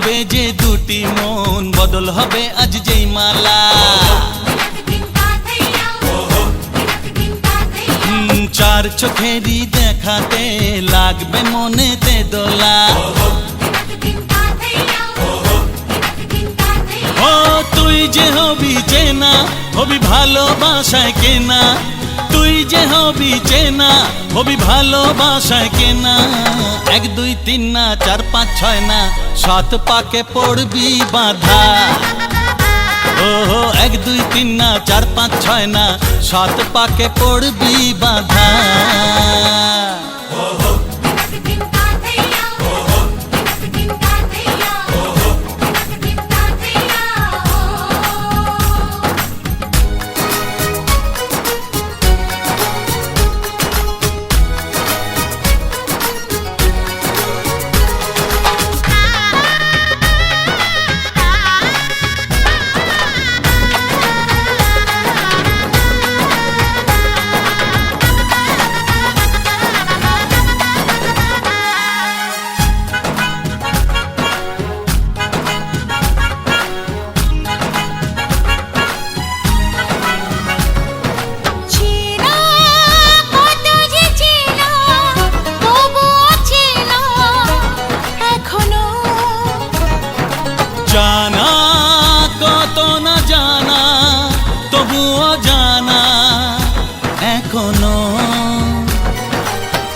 হবে যে দুটি মন, বদল হবে আজ যেই মালা। চার চোখেরই দেখাতে লাগবে মনেতে দোলা। ও তুই যে হবি চেনা, হবি ভালোবাসায় কেনা। তুই যে হবি চেনা, হবি ভালোবাসায় কেনা। 1 2 3 না 4 5 6 না 7 পাকে পড়বি বাঁধা। ও 1 2 3 না 4 5 6 না 7 পাকে পড়বি বাঁধা। জানা কত না জানা, তবুও জানা এখনো।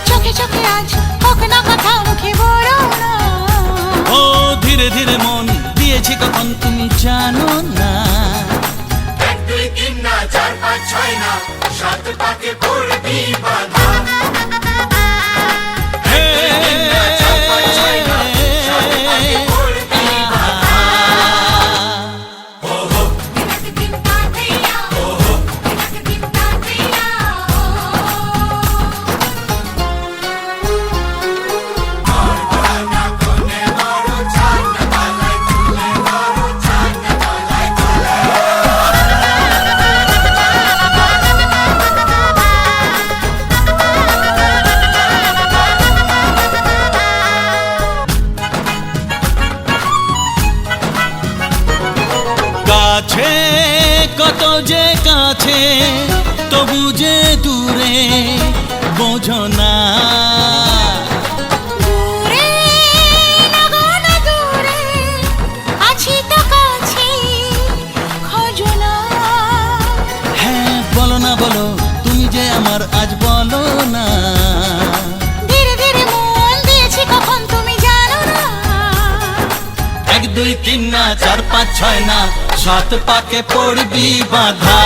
চোখে চোখে আজ হোক না কথা, মুখে বলো না। ও ধীরে ধীরে মন দিয়েছি কখন তুমি জানো না। 1 2 3 না 4 5 6 না 7 পাকে পড়বি বাঁধা। কাছে কত যে কাছে, তবু যে দূরে বোঝো না। দূরে লাগো না দূরে, আছি তো কাছে খোঁজো না। হ্যাঁ বলো না বলো, তুমি যে আমার আজ বলো না। ধীরে ধীরে মন দিয়েছি কখন তুমি জানো না। 1 2 3 না 4 5 6 না 7 পাকে পড়বি বাঁধা।